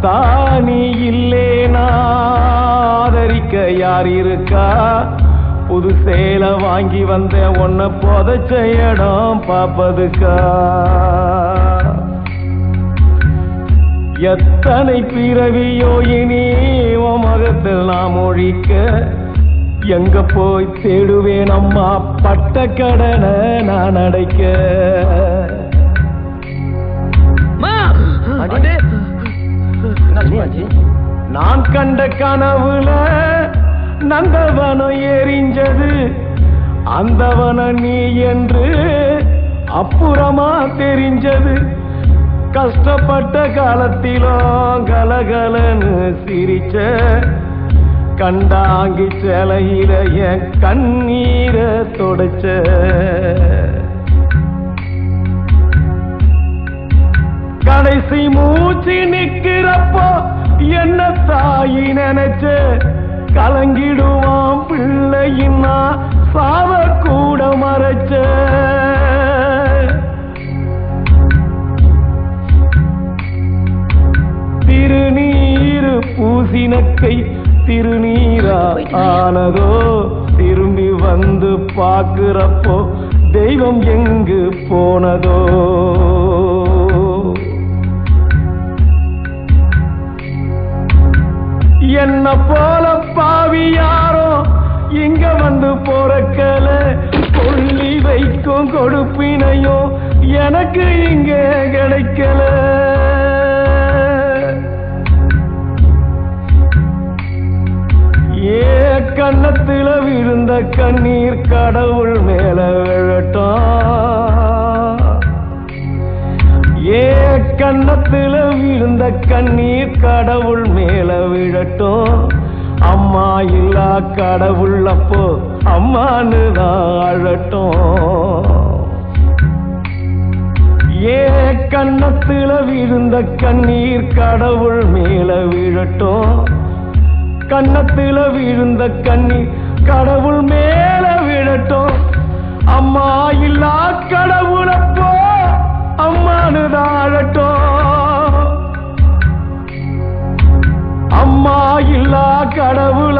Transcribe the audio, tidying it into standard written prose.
ஆத்தா நீ இல்லேனா ஆதரிக்க யார் இருக்கா? புது சேலை வாங்கி வந்த உன்னை புதைச்ச இடம் பாப்பதுக்கா? எத்தனை பிறவியோ இனி உன் மகத்தில் நாம் ஒழிக்க, எங்க போய் தேடுவேன் அம்மா பட்ட கடனை நான் அடைக்க. நான் கண்ட கனவுல நந்தவனம் எரிஞ்சது, அந்தவனம் நீ என்று அப்புறமா தெரிஞ்சது. கஷ்டப்பட்ட காலத்திலும் கலகலன்னு சிரிச்ச, கண்டாங்கி சேலையில என் கண்ணீரை தொடச்ச. கடைசி மூச்சு நிக்கிறப்போ என்ன தாயி நினைச்ச, கலங்கிடுவான் பிள்ளையின்னா சாவ கூட மறைச்ச. திருநீரு பூசினக்கை திருநீரா ஆனதோ, திரும்பி வந்து பார்க்கிறப்போ தெய்வம் எங்கு போனதோ. என்ன போல பாவி யாரோ இங்க வந்து போறக்கல, கொள்ளி வைக்கும் கொடுப்பினையோ எனக்கு இங்க கிடைக்கல. ஏ கண்ணத்துல விழுந்த கண்ணீர் கடவுள் மேல விழட்டும். ஏ கண்ணத்துல விழுந்த கண்ணீர் கடவுள் மேல விழட்டும். அம்மா இல்லா கடவுள் அப்போ அம்மானு தான் அழட்டும். ஏ கண்ணத்துல விழுந்த கண்ணீர் கடவுள் மேல விழட்டும். கண்ணத்துல விழுந்த கண்ணீர் கடவுள் மேல விழட்டும். அம்மா இல்லா கடவுள் அப்போ அம்மானு தான் அழட்டும். அம்மா இல்லா கடவுள்